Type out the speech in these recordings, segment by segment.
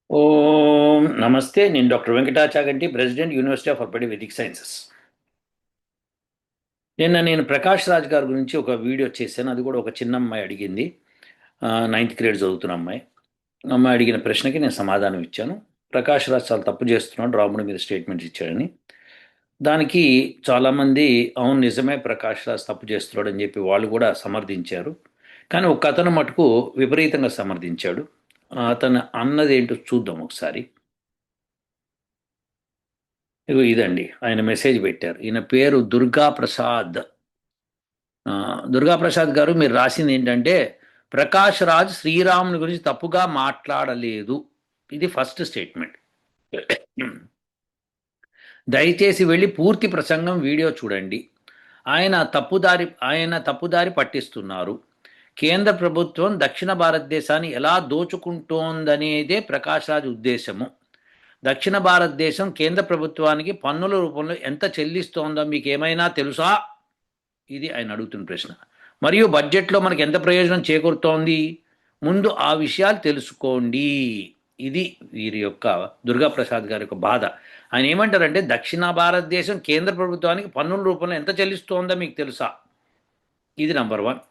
ఓం నమస్తే. నేను doctor Venkata Chaganti, president, university of applied Vedic sciences. నేను ప్రకాష్ రాజ్ గారి గురించి ఒక వీడియో చేశాను. అది కూడా ఒక చిన్న అమ్మాయి అడిగింది. నైన్త్ గ్రేడ్ చదువుతున్న అమ్మాయి. అమ్మాయి అడిగిన ప్రశ్నకి నేను సమాధానం ఇచ్చాను. ప్రకాష్ రాజ్ చాలా తప్పు చేస్తున్నాడు, రాముడి మీద స్టేట్మెంట్స్ ఇచ్చాడని. దానికి చాలామంది అవును నిజమే, ప్రకాష్ రాజ్ తప్పు చేస్తున్నాడు అని చెప్పి వాళ్ళు కూడా సమర్థించారు. కానీ ఒక అతను మటుకు విపరీతంగా సమర్థించాడు. అతను అన్నది ఏంటో చూద్దాం ఒకసారి. ఇగో ఇదండి, ఆయన మెసేజ్ పెట్టారు. ఈయన పేరు దుర్గా ప్రసాద్. దుర్గా ప్రసాద్ గారు, మీరు రాసింది ఏంటంటే ప్రకాష్ రాజ్ శ్రీరాముని గురించి తప్పుగా మాట్లాడలేదు. ఇది ఫస్ట్ స్టేట్మెంట్. దయచేసి వెళ్ళి పూర్తి ప్రసంగం వీడియో చూడండి. ఆయన తప్పుదారి పట్టిస్తున్నారు. కేంద్ర ప్రభుత్వం దక్షిణ భారతదేశాన్ని ఎలా దోచుకుంటోందనేదే ప్రకాష్ రాజ్ ఉద్దేశము. దక్షిణ భారతదేశం కేంద్ర ప్రభుత్వానికి పన్నుల రూపంలో ఎంత చెల్లిస్తోందో మీకు ఏమైనా తెలుసా? ఇది ఆయన అడుగుతున్న ప్రశ్న. మరియు బడ్జెట్లో మనకి ఎంత ప్రయోజనం చేకూరుతోంది? ముందు ఆ విషయాలు తెలుసుకోండి. ఇది వీరి యొక్క దుర్గాప్రసాద్ గారి యొక్క బాధ. ఆయన ఏమంటారంటే దక్షిణ భారతదేశం కేంద్ర ప్రభుత్వానికి పన్నుల రూపంలో ఎంత చెల్లిస్తోందో మీకు తెలుసా? ఇది నంబర్ వన్.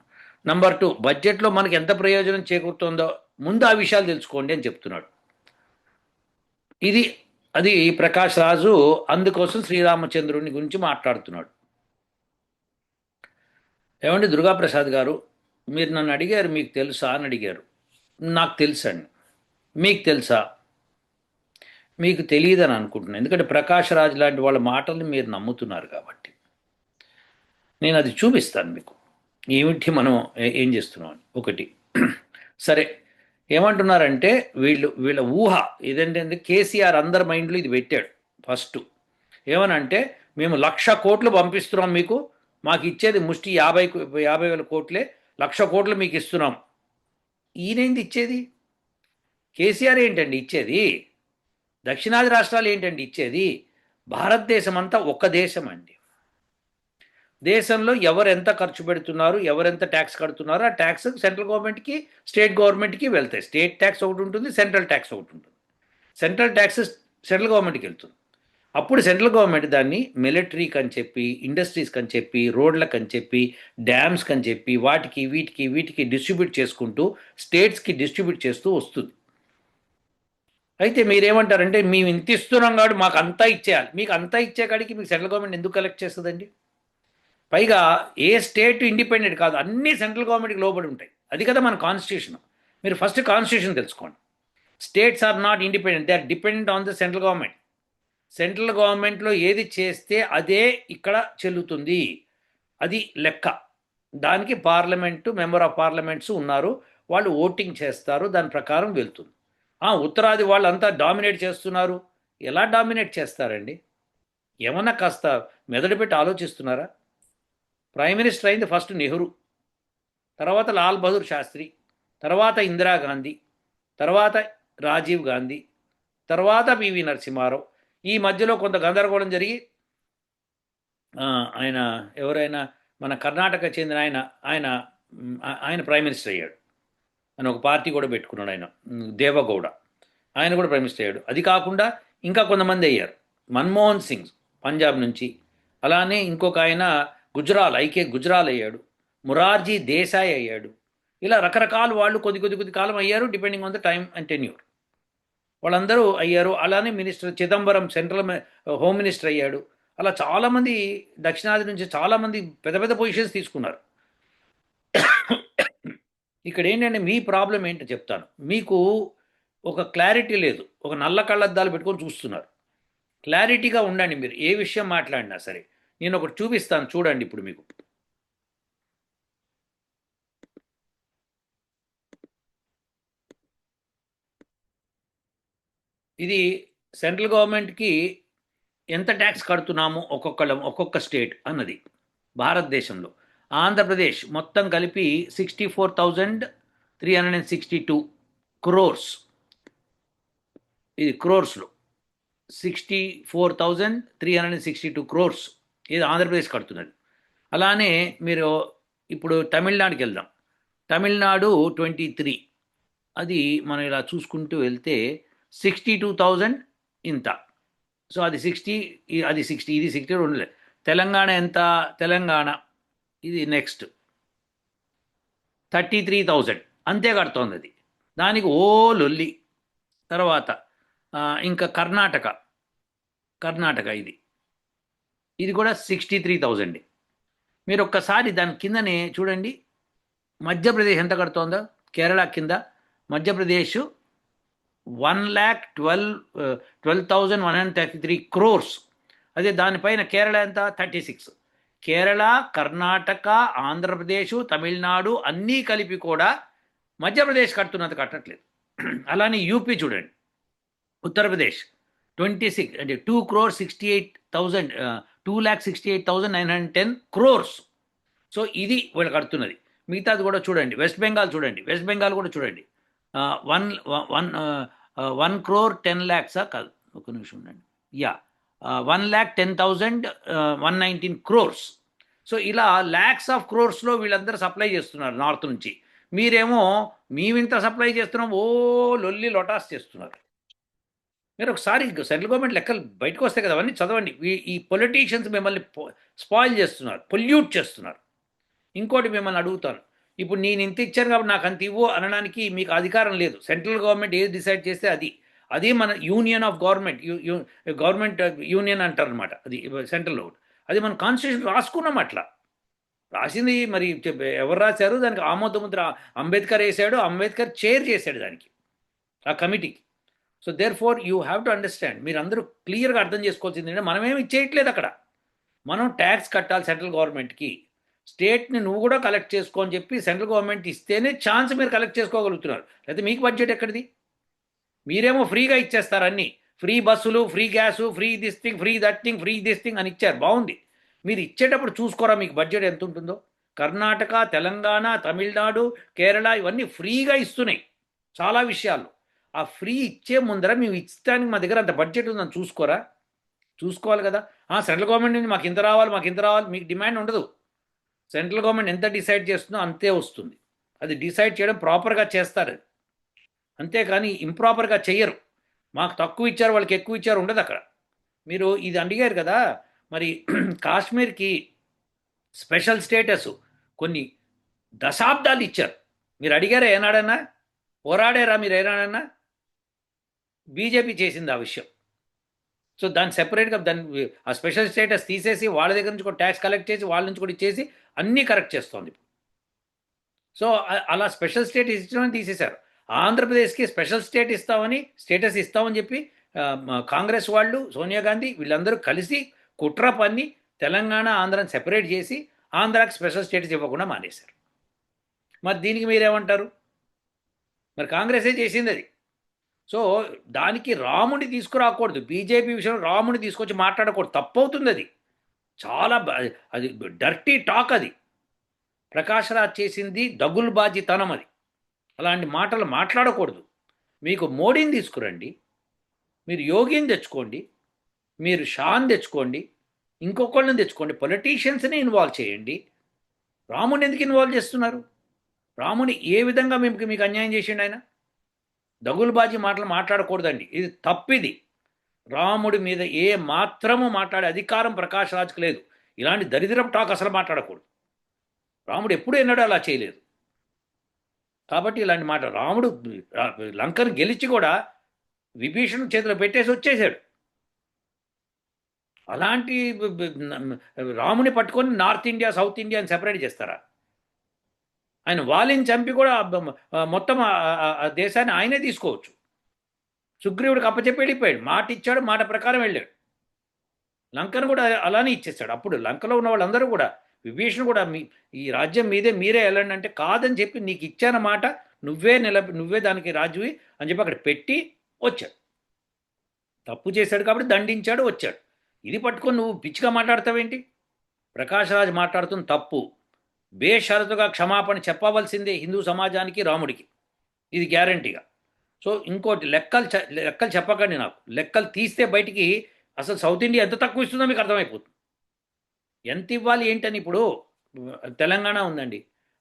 నంబర్ టూ, బడ్జెట్లో మనకి ఎంత ప్రయోజనం చేకూరుతోందో ముందు ఆ విషయాలు తెలుసుకోండి అని చెప్తున్నాడు. ఇది అది ప్రకాష్ రాజు అందుకోసం శ్రీరామచంద్రుని గురించి మాట్లాడుతున్నాడు. ఏమండి దుర్గాప్రసాద్ గారు, మీరు నన్ను అడిగారు మీకు తెలుసా అని అడిగారు. నాకు తెలుసండి. మీకు తెలుసా? మీకు తెలియదని అనుకుంటున్నాను, ఎందుకంటే ప్రకాష్ రాజ్ లాంటి వాళ్ళ మాటల్ని మీరు నమ్ముతున్నారు కాబట్టి. నేను అది చూపిస్తాను మీకు, ఏమిటి మనం ఏం చేస్తున్నాం అని. ఒకటి సరే, ఏమంటున్నారంటే వీళ్ళ ఊహ ఏదంటే కేసీఆర్ అందరి మైండ్లో ఇది పెట్టాడు ఫస్ట్. ఏమనంటే మేము 1,00,000 కోట్లు పంపిస్తున్నాం మీకు, మాకు ఇచ్చేది ముష్టి 50,000 కోట్లే, 1,00,000 కోట్లు మీకు ఇస్తున్నాం. ఈయనేంది ఇచ్చేది? కేసీఆర్ ఏంటండి ఇచ్చేది? దక్షిణాది రాష్ట్రాలు ఏంటండి ఇచ్చేది? భారతదేశం అంతా ఒక్క దేశం అండి. దేశంలో ఎవరు ఎంత ఖర్చు పెడుతున్నారు, ఎవరెంత ట్యాక్స్ కడుతున్నారో ఆ ట్యాక్స్ సెంట్రల్ గవర్నమెంట్కి, స్టేట్ గవర్నమెంట్కి వెళ్తాయి. స్టేట్ ట్యాక్స్ ఒకటి ఉంటుంది, సెంట్రల్ ట్యాక్స్ ఒకటి ఉంటుంది. సెంట్రల్ ట్యాక్స్ సెంట్రల్ గవర్నమెంట్కి వెళ్తుంది. అప్పుడు సెంట్రల్ గవర్నమెంట్ దాన్ని మిలిటరీకి అని చెప్పి, ఇండస్ట్రీస్కి అని చెప్పి, రోడ్లకు అని చెప్పి, డ్యామ్స్కి అని చెప్పి, వాటికి వీటికి వీటికి డిస్ట్రిబ్యూట్ చేసుకుంటూ స్టేట్స్కి డిస్ట్రిబ్యూట్ చేస్తూ వస్తుంది. అయితే మీరేమంటారంటే మేము ఇంత ఇస్తున్నాం కాబట్టి మాకు అంతా ఇచ్చేయాలి. మీకు అంతా ఇచ్చే కాడికి మీకు సెంట్రల్ గవర్నమెంట్ ఎందుకు కలెక్ట్ చేస్తుందండి? పైగా ఏ స్టేట్ ఇండిపెండెంట్ కాదు, అన్నీ సెంట్రల్ గవర్నమెంట్కి లోబడి ఉంటాయి. అది కదా మన కాన్స్టిట్యూషన్. మీరు ఫస్ట్ కాన్స్టిట్యూషన్ తెలుసుకోండి. States are not independent, they are dependent on the central government. Central గవర్నమెంట్లో ఏది చేస్తే అదే ఇక్కడ చెల్లుతుంది. అది లెక్క. దానికి పార్లమెంటు, మెంబర్ ఆఫ్ పార్లమెంట్స్ ఉన్నారు, వాళ్ళు ఓటింగ్ చేస్తారు, దాని ప్రకారం వెళ్తుంది. ఉత్తరాది వాళ్ళు అంతా డామినేట్ చేస్తున్నారు. ఎలా డామినేట్ చేస్తారండి? ఏమన్నా కాస్త మెదడు పెట్టి ఆలోచిస్తున్నారా? ప్రైమ్ మినిస్టర్ అయింది ఫస్ట్ నెహ్రూ, తర్వాత లాల్ బహదూర్ శాస్త్రి, తర్వాత ఇందిరాగాంధీ, తర్వాత రాజీవ్ గాంధీ, తర్వాత పివి నరసింహారావు. ఈ మధ్యలో కొంత గందరగోళం జరిగి ఆయన ఎవరైనా మన కర్ణాటక చెందిన ఆయన ఆయన ఆయన ప్రైమ్ మినిస్టర్ అయ్యాడు. ఆయన ఒక పార్టీ కూడా పెట్టుకున్నాడు, ఆయన దేవగౌడ. ఆయన కూడా ప్రైమ్ మినిస్టర్ అయ్యాడు. అది కాకుండా ఇంకా కొంతమంది అయ్యారు. మన్మోహన్ సింగ్ పంజాబ్ నుంచి, అలానే ఇంకొక ఆయన గుజరాల్ అయ్యాడు. మురార్జీ దేశాయ్ అయ్యాడు. ఇలా రకరకాల వాళ్ళు కొద్ది కాలం అయ్యారు, depending on the time and tenure. వాళ్ళందరూ అయ్యారు. అలానే minister Chidambaram central home minister అయ్యాడు. అలా చాలామంది దక్షిణాది నుంచి చాలామంది పెద్ద పెద్ద పొజిషన్స్ తీసుకున్నారు. ఇక్కడ ఏంటంటే మీ ప్రాబ్లం ఏంటో చెప్తాను. మీకు ఒక క్లారిటీ లేదు, ఒక నల్ల కళ్ళద్దాలు పెట్టుకొని చూస్తున్నారు. క్లారిటీగా ఉండండి, మీరు ఏ విషయం మాట్లాడినా సరే. నేను ఒకటి చూపిస్తాను చూడండి ఇప్పుడు మీకు. ఇది సెంట్రల్ గవర్నమెంట్కి ఎంత ట్యాక్స్ కడుతున్నాము ఒక్కొక్క స్టేట్ అన్నది భారతదేశంలో. ఆంధ్రప్రదేశ్ మొత్తం కలిపి 64,362 క్రోర్స్. ఇది క్రోర్స్లో 64,362 క్రోర్స్ ఇది ఆంధ్రప్రదేశ్ కడుతున్నది. అలానే మీరు ఇప్పుడు తమిళనాడుకి వెళ్దాం. తమిళనాడు 23, అది మనం ఇలా చూసుకుంటూ వెళ్తే 62,000 ఇంత. సో అది 60, అది 60, ఇది 60 ఉండలేదు. తెలంగాణ ఎంత? తెలంగాణ ఇది నెక్స్ట్ 33,000 అంతే కడుతోంది అది. దానికి ఓ లొల్లి. తర్వాత ఇంకా కర్ణాటక ఇది కూడా 63,000. మీరు ఒక్కసారి దాని కిందనే చూడండి, మధ్యప్రదేశ్ ఎంత కడుతోందో. కేరళ కింద మధ్యప్రదేశ్ 1,12,133 crores. అదే దానిపైన కేరళ ఎంత? 36. కేరళ, కర్ణాటక, ఆంధ్రప్రదేశ్, తమిళనాడు అన్నీ కలిపి కూడా మధ్యప్రదేశ్ కడుతున్నంత కట్టట్లేదు. అలానే యూపీ చూడండి, ఉత్తరప్రదేశ్ 26 అంటే 2,68,000, 2,68,910 crores. సో ఇది వీళ్ళు కడుతున్నది. మిగతాది కూడా చూడండి. వెస్ట్ బెంగాల్ కూడా చూడండి. 1,10,00,000 కాదు, ఒక నిమిషం ఉండండి. 1,10,119 crores. సో ఇలా ల్యాక్స్ ఆఫ్ క్రోర్స్లో వీళ్ళందరూ సప్లై చేస్తున్నారు నార్త్ నుంచి. మీరేమో మేమింత సప్లై చేస్తున్నాం ఓ లొల్లి లొటాస్ చేస్తున్నారు. మీరు ఒకసారి సెంట్రల్ గవర్నమెంట్ లెక్కలు బయటకు వస్తాయి కదా, అవన్నీ చదవండి. ఈ పొలిటీషియన్స్ మిమ్మల్ని స్పాయిల్ చేస్తున్నారు, పొల్యూట్ చేస్తున్నారు. ఇంకోటి మిమ్మల్ని అడుగుతాను, ఇప్పుడు నేను ఇంత ఇచ్చాను కాబట్టి నాకు అంత ఇవ్వు అనడానికి మీకు అధికారం లేదు. సెంట్రల్ గవర్నమెంట్ ఏది డిసైడ్ చేస్తే అది మన యూనియన్ ఆఫ్ గవర్నమెంట్ యూనియన్ అంటారు అనమాట. అది సెంట్రల్లో అది మన కాన్స్టిట్యూషన్ రాసుకున్నాం. అట్లా రాసింది మరి ఎవరు రాశారు? దానికి ఆమోదముద్ర అంబేద్కర్ వేసాడు, అంబేద్కర్ చైర్ చేశాడు దానికి, ఆ కమిటీకి. So therefore you have to understand. మీరు అందరూ క్లియర్గా అర్థం చేసుకోవాల్సింది ఏంటంటే మనమేమి ఇచ్చేయట్లేదు అక్కడ. మనం ట్యాక్స్ కట్టాలి సెంట్రల్ గవర్నమెంట్కి. స్టేట్ని నువ్వు కూడా కలెక్ట్ చేసుకో అని చెప్పి సెంట్రల్ గవర్నమెంట్ ఇస్తేనే ఛాన్స్ మీరు కలెక్ట్ చేసుకోగలుగుతున్నారు. లేకపోతే మీకు బడ్జెట్ ఎక్కడిది? మీరేమో ఫ్రీగా ఇచ్చేస్తారు అన్నీ. ఫ్రీ బస్సులు, free gas, free this thing, free that thing, free this thing అని ఇచ్చారు, బాగుంది. మీరు ఇచ్చేటప్పుడు చూసుకోరా మీకు బడ్జెట్ ఎంత ఉంటుందో. కర్ణాటక, తెలంగాణ, తమిళనాడు, కేరళ ఇవన్నీ ఫ్రీగా ఇస్తున్నాయి చాలా విషయాల్లో. ఆ ఫ్రీ ఇచ్చే ముందర మేము ఇచ్చడానికి మా దగ్గర అంత బడ్జెట్ ఉందని చూసుకోవాలి కదా. సెంట్రల్ గవర్నమెంట్ నుంచి మాకు ఇంత రావాలి మీకు డిమాండ్ ఉండదు. సెంట్రల్ గవర్నమెంట్ ఎంత డిసైడ్ చేస్తుందో అంతే వస్తుంది. అది డిసైడ్ చేయడం ప్రాపర్గా చేస్తారు, అంతేకాని ఇంప్రాపర్గా చెయ్యరు. మాకు తక్కువ ఇచ్చారు వాళ్ళకి ఎక్కువ ఇచ్చారు ఉండదు అక్కడ. మీరు ఇది అడిగారు కదా, మరి కాశ్మీర్కి స్పెషల్ స్టేటస్ కొన్ని దశాబ్దాలు ఇచ్చారు. మీరు అడిగారా ఏనాడన్నా? పోరాడారా మీరు ఏనాడన్నా? బీజేపీ చేసింది ఆ విషయం. సో దాన్ని సెపరేట్గా ఆ స్పెషల్ స్టేటస్ తీసేసి వాళ్ళ దగ్గర నుంచి కూడా ట్యాక్స్ కలెక్ట్ చేసి వాళ్ళ నుంచి కూడా ఇచ్చేసి అన్నీ కరెక్ట్ చేస్తోంది. సో అలా స్పెషల్ స్టేటస్ ఇచ్చడం తీసేశారు. ఆంధ్రప్రదేశ్కి స్పెషల్ స్టేటస్ ఇస్తామని చెప్పి కాంగ్రెస్ వాళ్ళు, సోనియా గాంధీ వీళ్ళందరూ కలిసి కుట్ర పన్ని తెలంగాణ, ఆంధ్రాని సెపరేట్ చేసి ఆంధ్రాకి స్పెషల్ స్టేటస్ ఇవ్వకుండా మానేశారు. మరి దీనికి మీరేమంటారు? మరి కాంగ్రెసే చేసింది అది. సో దానికి రాముని తీసుకురాకూడదు. బీజేపీ విషయంలో రాముని తీసుకొచ్చి మాట్లాడకూడదు, తప్పవుతుంది. అది చాలా అది డర్టీ టాక్. అది ప్రకాష్ రాజ్ చేసింది దగుల్బాజీతనం. అది అలాంటి మాటలు మాట్లాడకూడదు. మీకు మోడీని తీసుకురండి, మీరు యోగిని తెచ్చుకోండి, మీరు షాన్ తెచ్చుకోండి, ఇంకొకళ్ళని తెచ్చుకోండి, పొలిటీషియన్స్ని ఇన్వాల్వ్ చేయండి. రాముని ఎందుకు ఇన్వాల్వ్ చేస్తున్నారు? రాముని ఏ విధంగా మీకు అన్యాయం చేసిండు ఆయన? దగులుబాజీ మాటలు మాట్లాడకూడదండి, ఇది తప్పిది. రాముడి మీద ఏ మాత్రము మాట్లాడే అధికారం ప్రకాష్ రాజ్కి లేదు. ఇలాంటి దరిద్రపు టాక్ అసలు మాట్లాడకూడదు. రాముడు ఎప్పుడు ఎన్నడూ అలా చేయలేదు. కాబట్టి ఇలాంటి మాట, రాముడు లంకను గెలిచి కూడా విభీషణుడు చేతిలో పెట్టేసి వచ్చేసాడు. అలాంటి రాముని పట్టుకొని నార్త్ ఇండియా, సౌత్ ఇండియా అని సెపరేట్ చేస్తారా? ఆయన వాలిని చంపి కూడా మొత్తం దేశాన్ని ఆయనే తీసుకోవచ్చు. సుగ్రీవుడికి అప్పచెప్పి వెళ్ళిపోయాడు, మాట ఇచ్చాడు, మాట ప్రకారం వెళ్ళాడు. లంకను కూడా అలానే ఇచ్చేస్తాడు. అప్పుడు లంకలో ఉన్న వాళ్ళందరూ కూడా, విభీషణుడు కూడా ఈ రాజ్యం మీరే వెళ్ళండి అంటే కాదని చెప్పి నీకు ఇచ్చాన మాట నువ్వే దానికి రాజువి అని చెప్పి అక్కడ పెట్టి వచ్చాడు. తప్పు చేశాడు కాబట్టి దండించాడు, వచ్చాడు. ఇది పట్టుకొని నువ్వు పిచ్చిగా మాట్లాడతావేంటి? ప్రకాష్ రాజ్ మాట్లాడుతున్న తప్పు. బేషరతుగా క్షమాపణ చెప్పవలసిందే హిందూ సమాజానికి, రాముడికి, ఇది గ్యారంటీగా. సో ఇంకోటి, లెక్కలు చెప్పకండి నాకు. లెక్కలు తీస్తే బయటికి అసలు సౌత్ ఇండియా ఎంత తక్కువ ఇస్తుందో మీకు అర్థమైపోతుంది. ఎంత ఇవ్వాలి ఏంటని. ఇప్పుడు తెలంగాణ ఉందండి,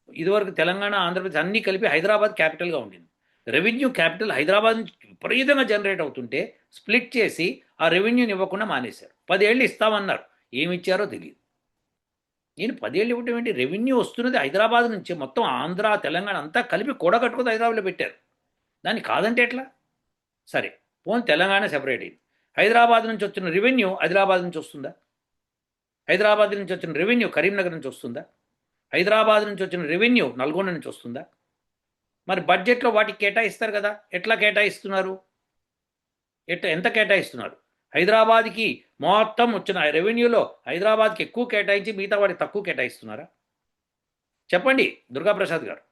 ఇదివరకు తెలంగాణ, ఆంధ్రప్రదేశ్ అన్నీ కలిపి హైదరాబాద్ క్యాపిటల్గా ఉండింది. రెవెన్యూ క్యాపిటల్ హైదరాబాద్ నుంచి విపరీతంగా జనరేట్ అవుతుంటే స్ప్లిట్ చేసి ఆ రెవెన్యూని ఇవ్వకుండా మానేశారు. 10 ఏళ్ళు ఇస్తామన్నారు, ఏమి ఇచ్చారో తెలియదు. నేను 10 ఏళ్ళు ఇవ్వటం ఏంటి? రెవెన్యూ వస్తున్నది హైదరాబాద్ నుంచి, మొత్తం ఆంధ్ర తెలంగాణ అంతా కలిపి కూడగట్టుకుని హైదరాబాద్లో పెట్టారు. దాన్ని కాదంటే ఎట్లా? సరే, పోనీ తెలంగాణ సెపరేట్ అయింది, హైదరాబాద్ నుంచి వచ్చిన రెవెన్యూ హైదరాబాద్ నుంచి వస్తుందా? హైదరాబాద్ నుంచి వచ్చిన రెవెన్యూ కరీంనగర్ నుంచి వస్తుందా? హైదరాబాద్ నుంచి వచ్చిన రెవెన్యూ నల్గొండ నుంచి వస్తుందా? మరి బడ్జెట్లో వాటికి కేటాయిస్తారు కదా, ఎట్లా కేటాయిస్తున్నారు? ఎంత కేటాయిస్తున్నారు? హైదరాబాద్కి మొత్తం వచ్చిన రెవెన్యూలో హైదరాబాద్కి ఎక్కువ కేటాయించి మిగతా వాడికి తక్కువ కేటాయిస్తున్నారా? చెప్పండి దుర్గాప్రసాద్ గారు.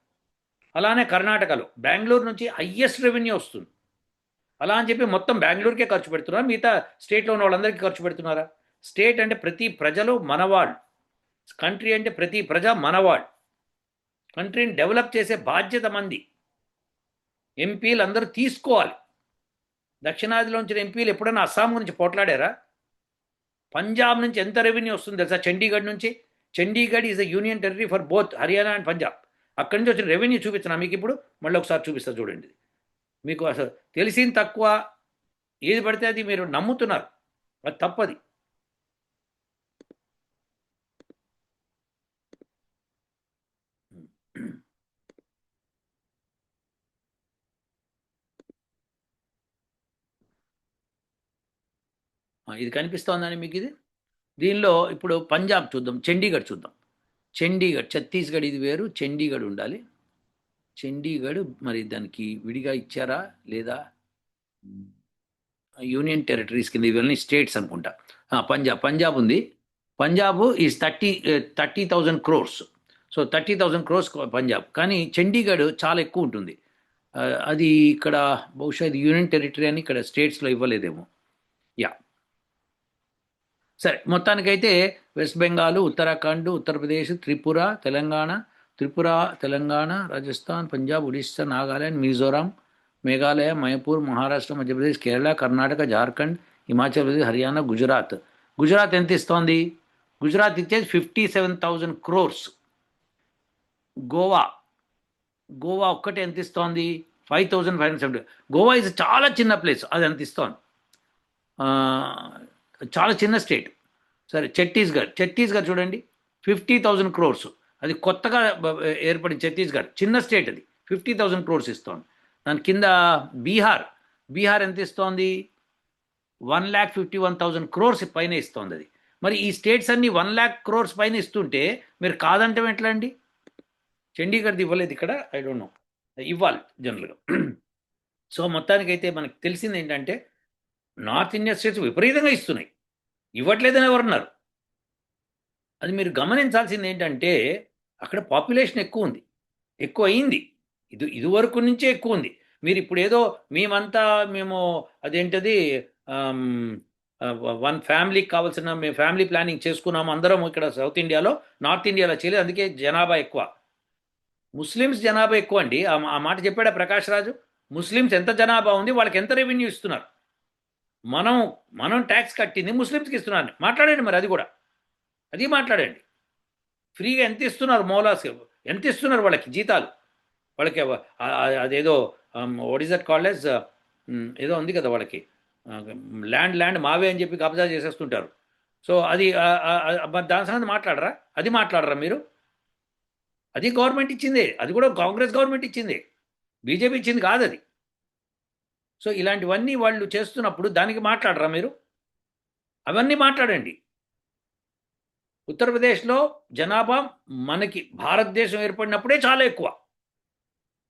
అలానే కర్ణాటకలో బెంగళూరు నుంచి హయ్యెస్ట్ రెవెన్యూ వస్తుంది. అలా అని చెప్పి మొత్తం బెంగళూరుకే ఖర్చు పెడుతున్నారా, మిగతా స్టేట్లో ఉన్న వాళ్ళందరికీ ఖర్చు పెడుతున్నారా? స్టేట్ అంటే ప్రతి ప్రజలు మనవాళ్ళు, కంట్రీ అంటే ప్రతి ప్రజ మనవాళ్ళు. కంట్రీని డెవలప్ చేసే బాధ్యత మంది. ఎంపీలు అందరూ తీసుకోవాలి. దక్షిణాదిలోంచిన ఎంపీలు ఎప్పుడైనా అస్సాం గురించి పోట్లాడారా? పంజాబ్ నుంచి ఎంత రెవెన్యూ వస్తుంది తెలుసా? చండీగఢ్ నుంచి. Chandigarh is a union territory for both Haryana and Punjab. అక్కడి నుంచి వచ్చిన రెవెన్యూ చూపించిన మీకు ఇప్పుడు, మళ్ళీ ఒకసారి చూపిస్తా చూడండి. మీకు అసలు తెలిసింది తక్కువ, ఏది పడితే అది మీరు నమ్ముతున్నారు, అది తప్పది. ఇది కనిపిస్తోందని మీకు ఇది. దీనిలో ఇప్పుడు పంజాబ్ చూద్దాం, చండీగఢ్ చూద్దాం. చండీగఢ్, ఛత్తీస్గఢ్ ఇది వేరు, చండీగఢ్ ఉండాలి. చండీగఢ్ మరి దానికి విడిగా ఇచ్చారా లేదా? యూనియన్ టెరిటరీస్ కింద ఇవన్నీ స్టేట్స్ అనుకుంటా. పంజాబ్ ఉంది. Punjab is 30,000 crores. So 30,000 crores Punjab. కానీ చండీగఢ్ చాలా ఎక్కువ ఉంటుంది. అది ఇక్కడ బహుశా ఇది యూనియన్ టెరిటరీ అని ఇక్కడ స్టేట్స్లో ఇవ్వలేదేమో. యా, సరే, మొత్తానికైతే వెస్ట్ బెంగాల్, ఉత్తరాఖండ్, ఉత్తరప్రదేశ్, త్రిపుర, తెలంగాణ, రాజస్థాన్, పంజాబ్, ఒడిస్సా, నాగాలాండ్, మిజోరాం, మేఘాలయ, మణిపూర్, మహారాష్ట్ర, మధ్యప్రదేశ్, కేరళ, కర్ణాటక, జార్ఖండ్, హిమాచల్ ప్రదేశ్, హర్యానా, గుజరాత్ ఎంత ఇస్తోంది? గుజరాత్ ఇచ్చేది 57,000 crores. గోవా ఒక్కటే ఎంత ఇస్తోంది? 5,570. గోవా ఇస్ చాలా చిన్న ప్లేస్, అది ఎంత ఇస్తోంది? చాలా చిన్న స్టేట్. సరే, ఛత్తీస్గఢ్ చూడండి, 50,000 crores. అది కొత్తగా ఏర్పడిన ఛత్తీస్గఢ్, చిన్న స్టేట్, అది 50,000 crores ఇస్తోంది. దాని కింద బీహార్ ఎంత ఇస్తోంది? 1,51,000 crores పైన ఇస్తోంది అది. మరి ఈ స్టేట్స్ అన్ని 1,00,000 crores పైన ఇస్తుంటే మీరు కాదంటే ఎట్లా అండి? చండీగఢ్ ఇవ్వలేదు ఇక్కడ, ఐ డోంట్ నో, ఇవ్వాలి జనరల్గా. సో మొత్తానికైతే మనకు తెలిసింది ఏంటంటే నార్త్ ఇండియా స్టేట్స్ విపరీతంగా ఇస్తున్నాయి, ఇవ్వట్లేదని ఎవరన్నారు? అది మీరు గమనించాల్సింది ఏంటంటే అక్కడ పాపులేషన్ ఎక్కువ ఉంది, ఎక్కువ అయింది, ఇదివరకు నుంచే ఎక్కువ ఉంది. మీరు ఇప్పుడు ఏదో మేము అదేంటది వన్ ఫ్యామిలీకి కావాల్సిన మేము ఫ్యామిలీ ప్లానింగ్ చేసుకున్నాము అందరం ఇక్కడ సౌత్ ఇండియాలో, నార్త్ ఇండియాలో చేయలేదు, అందుకే జనాభా ఎక్కువ. ముస్లిమ్స్ జనాభా ఎక్కువ అండి. ఆ మాట చెప్పాడా ప్రకాష్ రాజు? ముస్లిమ్స్ ఎంత జనాభా ఉంది, వాళ్ళకి ఎంత రెవెన్యూ ఇస్తున్నారు? మనం ట్యాక్స్ కట్టింది ముస్లిమ్స్కి ఇస్తున్నారు. మాట్లాడండి మరి, అది మాట్లాడండి. ఫ్రీగా ఎంత ఇస్తున్నారు? మౌలాస్ ఎంత ఇస్తున్నారు వాళ్ళకి జీతాలు? వాళ్ళకి అదేదో వాట్ ఈస్ దట్ కాల్డ్, ఏదో ఉంది కదా వాళ్ళకి, ల్యాండ్ మావే అని చెప్పి కబ్జా చేసేస్తుంటారు. సో అది దాని సంగతి మాట్లాడరా? అది మాట్లాడరా మీరు? అది గవర్నమెంట్ ఇచ్చిందే, అది కూడా కాంగ్రెస్ గవర్నమెంట్ ఇచ్చిందే, బీజేపీ ఇచ్చింది కాదు అది. సో ఇలాంటివన్నీ వాళ్ళు చేస్తున్నప్పుడు దానికి మాట్లాడరా మీరు? అవన్నీ మాట్లాడండి. ఉత్తరప్రదేశ్లో జనాభా మనకి భారతదేశం ఏర్పడినప్పుడే చాలా ఎక్కువ,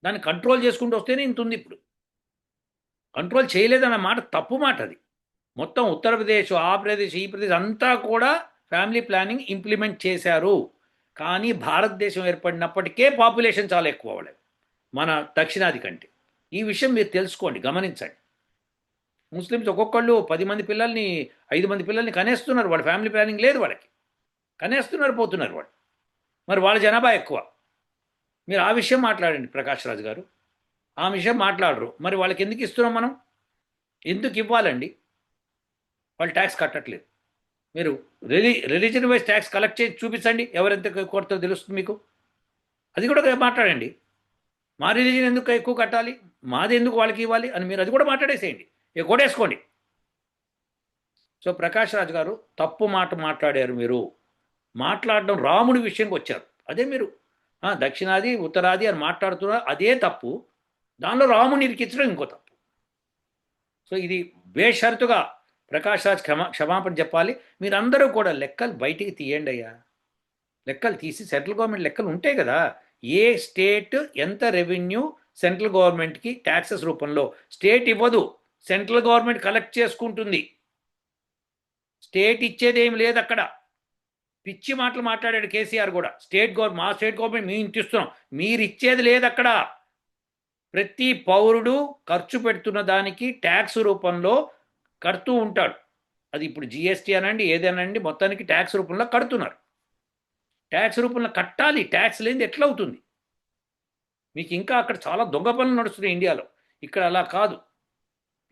దాన్ని కంట్రోల్ చేసుకుంటూ వస్తేనే ఇంత ఉంది. ఇప్పుడు కంట్రోల్ చేయలేదన్న మాట తప్పు మాట అది. మొత్తం ఉత్తరప్రదేశ్, ఆ ప్రదేశ్, ఈ ప్రదేశ్ అంతా కూడా ఫ్యామిలీ ప్లానింగ్ ఇంప్లిమెంట్ చేశారు. కానీ భారతదేశం ఏర్పడినప్పటికే పాపులేషన్ చాలా ఎక్కువ వాళ్ళది మన దక్షిణాది కంటే. ఈ విషయం మీరు తెలుసుకోండి, గమనించండి. ముస్లిమ్స్ ఒక్కొక్కళ్ళు 10 మంది పిల్లల్ని, 5 మంది పిల్లల్ని కనేస్తున్నారు, వాళ్ళ ఫ్యామిలీ ప్లానింగ్ లేదు వాళ్ళకి, కనేస్తున్నారు, పోతున్నారు వాళ్ళు. మరి వాళ్ళ జనాభా ఎక్కువ. మీరు ఆ విషయం మాట్లాడండి ప్రకాష్ రాజు గారు, ఆ విషయం మాట్లాడరు. మరి వాళ్ళకి ఎందుకు ఇస్తున్నాం మనం? ఎందుకు ఇవ్వాలండి? వాళ్ళు ట్యాక్స్ కట్టట్లేదు. మీరు రిలీజన్ వైజ్ ట్యాక్స్ కలెక్ట్ చేసి చూపించండి, ఎవరెంత కొడతారో తెలుస్తుంది మీకు. అది కూడా మాట్లాడండి. మా రిలీజన్ ఎందుకు ఎక్కువ కట్టాలి? మాది ఎందుకు వాళ్ళకి ఇవ్వాలి అని మీరు అది కూడా మాట్లాడేసేయండి, ఇక కొట్టేసుకోండి. సో ప్రకాష్ రాజ్ గారు తప్పు మాట మాట్లాడారు మీరు. మాట్లాడడం రాముడి విషయంకి వచ్చారు, అదే మీరు దక్షిణాది ఉత్తరాది అని మాట్లాడుతున్నారు, అదే తప్పు. దానిలో రాముని ఇరికించడం ఇంకో తప్పు. సో ఇది బేషరతుగా ప్రకాష్ రాజ్ క్షమాపణ చెప్పాలి. మీరందరూ కూడా లెక్కలు బయటికి తీయండి అయ్యా. లెక్కలు తీసి సెంట్రల్ గవర్నమెంట్ లెక్కలు ఉంటాయి కదా, ఏ స్టేట్ ఎంత రెవెన్యూ సెంట్రల్ గవర్నమెంట్కి ట్యాక్సెస్ రూపంలో. స్టేట్ ఇవ్వదు, సెంట్రల్ గవర్నమెంట్ కలెక్ట్ చేసుకుంటుంది. స్టేట్ ఇచ్చేది ఏం లేదు అక్కడ. పిచ్చి మాటలు మాట్లాడాడు కేసీఆర్ కూడా. మా స్టేట్ గవర్నమెంట్ మేము ఇంత ఇస్తున్నాం, మీరు ఇచ్చేది లేదు అక్కడ. ప్రతి పౌరుడు ఖర్చు పెడుతున్న దానికి ట్యాక్స్ రూపంలో కడుతూ ఉంటాడు. అది ఇప్పుడు జిఎస్టీ అనండి ఏదనండి, మొత్తానికి ట్యాక్స్ రూపంలో కడుతున్నారు. ట్యాక్స్ రూపంలో కట్టాలి, ట్యాక్స్ లేనిది ఎట్లా అవుతుంది? మీకు ఇంకా అక్కడ చాలా దొంగ పనులు నడుస్తున్నాయి ఇండియాలో. ఇక్కడ అలా కాదు.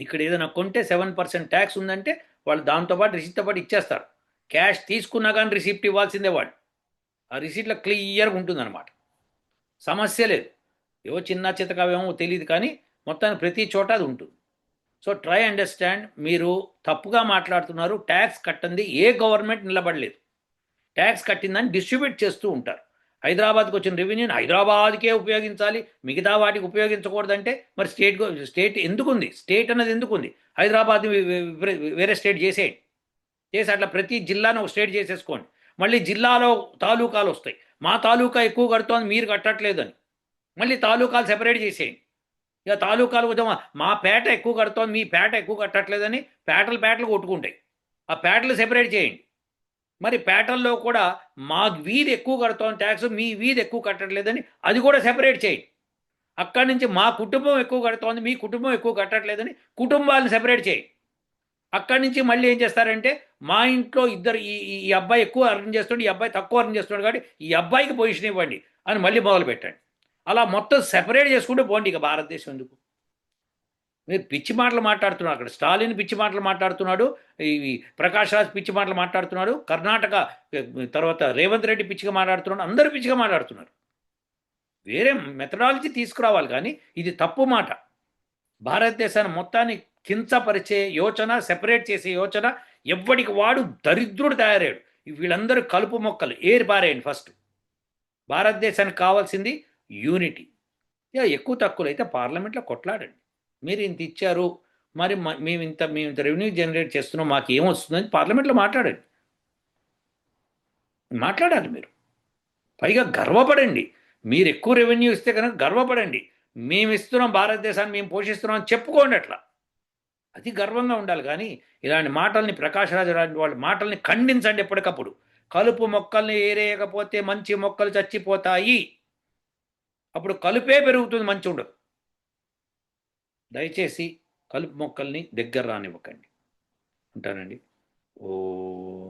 ఇక్కడ ఏదైనా కొంటే 7% ట్యాక్స్ ఉందంటే వాళ్ళు దాంతోపాటు రిసిప్ట్తో పాటు ఇచ్చేస్తారు. క్యాష్ తీసుకున్నా కానీ రిసిప్ట్ ఇవ్వాల్సిందే వాడు. ఆ రిసిప్ట్లో క్లియర్గా ఉంటుందన్నమాట, సమస్య లేదు. ఏవో చిన్న చితకావేమో తెలియదు కానీ మొత్తానికి ప్రతి చోట అది ఉంటుంది. So try understand. మీరు తప్పుగా మాట్లాడుతున్నారు. ట్యాక్స్ కట్టండి ఏ గవర్నమెంట్ నిలబడలేదు. ట్యాక్స్ కట్టిందని డిస్ట్రిబ్యూట్ చేస్తూ ఉంటారు. హైదరాబాద్కి వచ్చిన రెవెన్యూని హైదరాబాద్కే ఉపయోగించాలి, మిగతా వాటికి ఉపయోగించకూడదంటే మరి స్టేట్ ఎందుకుంది? స్టేట్ అన్నది ఎందుకుంది? హైదరాబాద్ వేరే స్టేట్ చేసేయండి. చేసి అట్లా ప్రతి జిల్లాను ఒక స్టేట్ చేసేసుకోండి. మళ్ళీ జిల్లాలో తాలూకాలు వస్తాయి. మా తాలూకా ఎక్కువ కడుతోంది మీరు కట్టట్లేదని మళ్ళీ తాలూకాలు సెపరేట్ చేసేయండి. ఇక తాలూకాలు కొంచెం మా పేట ఎక్కువ కడుతోంది మీ పేట ఎక్కువ కట్టట్లేదని పేటలు కొట్టుకుంటాయి. ఆ పేటలు సెపరేట్ చేయండి. మరి పేటల్లో కూడా మా వీధి ఎక్కువ కడుతోంది ట్యాక్స్, మీ వీధి ఎక్కువ కట్టట్లేదని అది కూడా సెపరేట్ చేయండి. అక్కడి నుంచి మా కుటుంబం ఎక్కువ కడుతోంది మీ కుటుంబం ఎక్కువ కట్టట్లేదని కుటుంబాలను సెపరేట్ చేయండి. అక్కడి నుంచి మళ్ళీ ఏం చేస్తారంటే మా ఇంట్లో ఇద్దరు ఈ అబ్బాయి ఎక్కువ అర్న్ చేస్తున్నాడు, ఈ అబ్బాయి తక్కువ అర్న్ చేస్తున్నాడు కాబట్టి ఈ అబ్బాయికి పొజిషన్ ఇవ్వండి అని మళ్ళీ మొదలు పెట్టండి. అలా మొత్తం సెపరేట్ చేసుకుంటూ పోండి. ఇక భారతదేశం ఎందుకు? మీరు పిచ్చి మాటలు మాట్లాడుతున్నారు. అక్కడ స్టాలిన్ పిచ్చి మాటలు మాట్లాడుతున్నాడు, ఈ ప్రకాష్ రాజ్ పిచ్చి మాటలు మాట్లాడుతున్నాడు, కర్ణాటక తర్వాత రేవంత్ రెడ్డి పిచ్చిగా మాట్లాడుతున్నాడు, అందరూ పిచ్చిగా మాట్లాడుతున్నారు. వేరే మెథడాలజీ తీసుకురావాలి కానీ ఇది తప్పు మాట. భారతదేశాన్ని మొత్తాన్ని కించపరిచే యోచన, సెపరేట్ చేసే యోచన, ఎవ్వడికి వాడు దరిద్రుడు తయారయ్యాడు. వీళ్ళందరూ కలుపు మొక్కలు ఏరి పారేయండి ఫస్ట్. భారతదేశానికి కావాల్సింది యూనిటీ. ఎక్కువ తక్కువలు అయితే పార్లమెంట్లో కొట్లాడండి. మీరు ఇంత ఇచ్చారు, మరి మేము ఇంత రెవెన్యూ జనరేట్ చేస్తున్నాం, మాకు ఏమొస్తుందని పార్లమెంట్లో మాట్లాడాలి మీరు. పైగా గర్వపడండి. మీరు ఎక్కువ రెవెన్యూ ఇస్తే కనుక గర్వపడండి. మేము ఇస్తున్నాం, భారతదేశాన్ని మేము పోషిస్తున్నాం అని చెప్పుకోండి. అట్లా అది గర్వంగా ఉండాలి. కానీ ఇలాంటి మాటల్ని, ప్రకాష్ రాజు లాంటి వాళ్ళ మాటల్ని ఖండించండి ఎప్పటికప్పుడు. కలుపు మొక్కల్ని ఏరేయకపోతే మంచి మొక్కలు చచ్చిపోతాయి. అప్పుడు కలుపే పెరుగుతుంది, మంచి ఉండదు. దయచేసి కలుపు మొక్కల్ని దగ్గర రానివ్వకండి. ఉంటానండి. ఓ